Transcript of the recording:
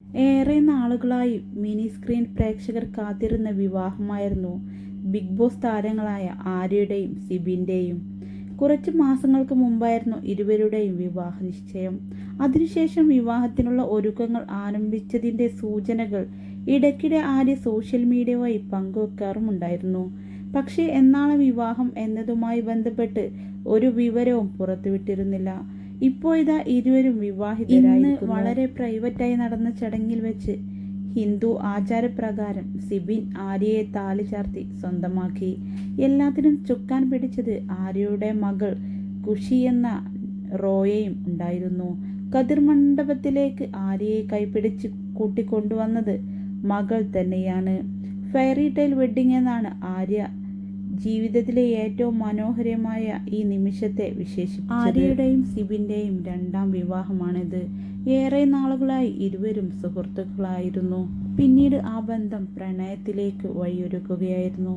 ഏറെ നാളുകളായി mini screen പ്രേക്ഷകർ കാത്തിരുന്ന വിവാഹമായിരുന്നു ബിഗ് ബോസ് താരങ്ങളായ ആര്യയുടെയും സിബിൻ്റെയും. കുറച്ച് മാസങ്ങൾക്ക് മുമ്പായിരുന്നു ഇരുവരുടെയും വിവാഹ നിശ്ചയം. അതിനുശേഷം വിവാഹത്തിനുള്ള ഒരുക്കങ്ങൾ ആരംഭിച്ചതിൻ്റെ സൂചനകൾ ഇടയ്ക്കിടെ ആര്യ സോഷ്യൽ മീഡിയ വഴി പങ്കുവെക്കാറുമുണ്ടായിരുന്നു. പക്ഷേ എന്നാണ് വിവാഹം എന്നതുമായി ബന്ധപ്പെട്ട് ഒരു വിവരവും പുറത്തുവിട്ടിരുന്നില്ല. ഇപ്പോഴിതാ ഇരുവരും വിവാഹിതരായിരിക്കുന്നു. വളരെ പ്രൈവറ്റായി നടന്ന ചടങ്ങിൽ വെച്ച് ഹിന്ദു ആചാരപ്രകാരം സിബിൻ ആര്യയെ താലി ചാർത്തി സ്വന്തമാക്കി. എല്ലാത്തിനും ചുക്കാൻ പിടിച്ചത് ആര്യയുടെ മകൾ ഖുഷി എന്ന റോയയും ഉണ്ടായിരുന്നു. കതിർ മണ്ഡപത്തിലേക്ക് ആര്യയെ കൈപിടിച്ച് കൂട്ടിക്കൊണ്ടുവന്നത് മകൾ തന്നെയാണ്. ഫെയറി ടെയിൽ വെഡ്ഡിംഗ് എന്നാണ് ആര്യ ജീവിതത്തിലെ ഏറ്റവും മനോഹരമായ ഈ നിമിഷത്തെ വിശേഷിപ്പിച്ചത്. ആര്യയുടെയും സിബിൻ്റെയും രണ്ടാം വിവാഹമാണിത്. ഏറെ നാളുകളായി ഇരുവരും സുഹൃത്തുക്കളായിരുന്നു. പിന്നീട് ആ ബന്ധം പ്രണയത്തിലേക്ക് വഴിയൊരുക്കുകയായിരുന്നു.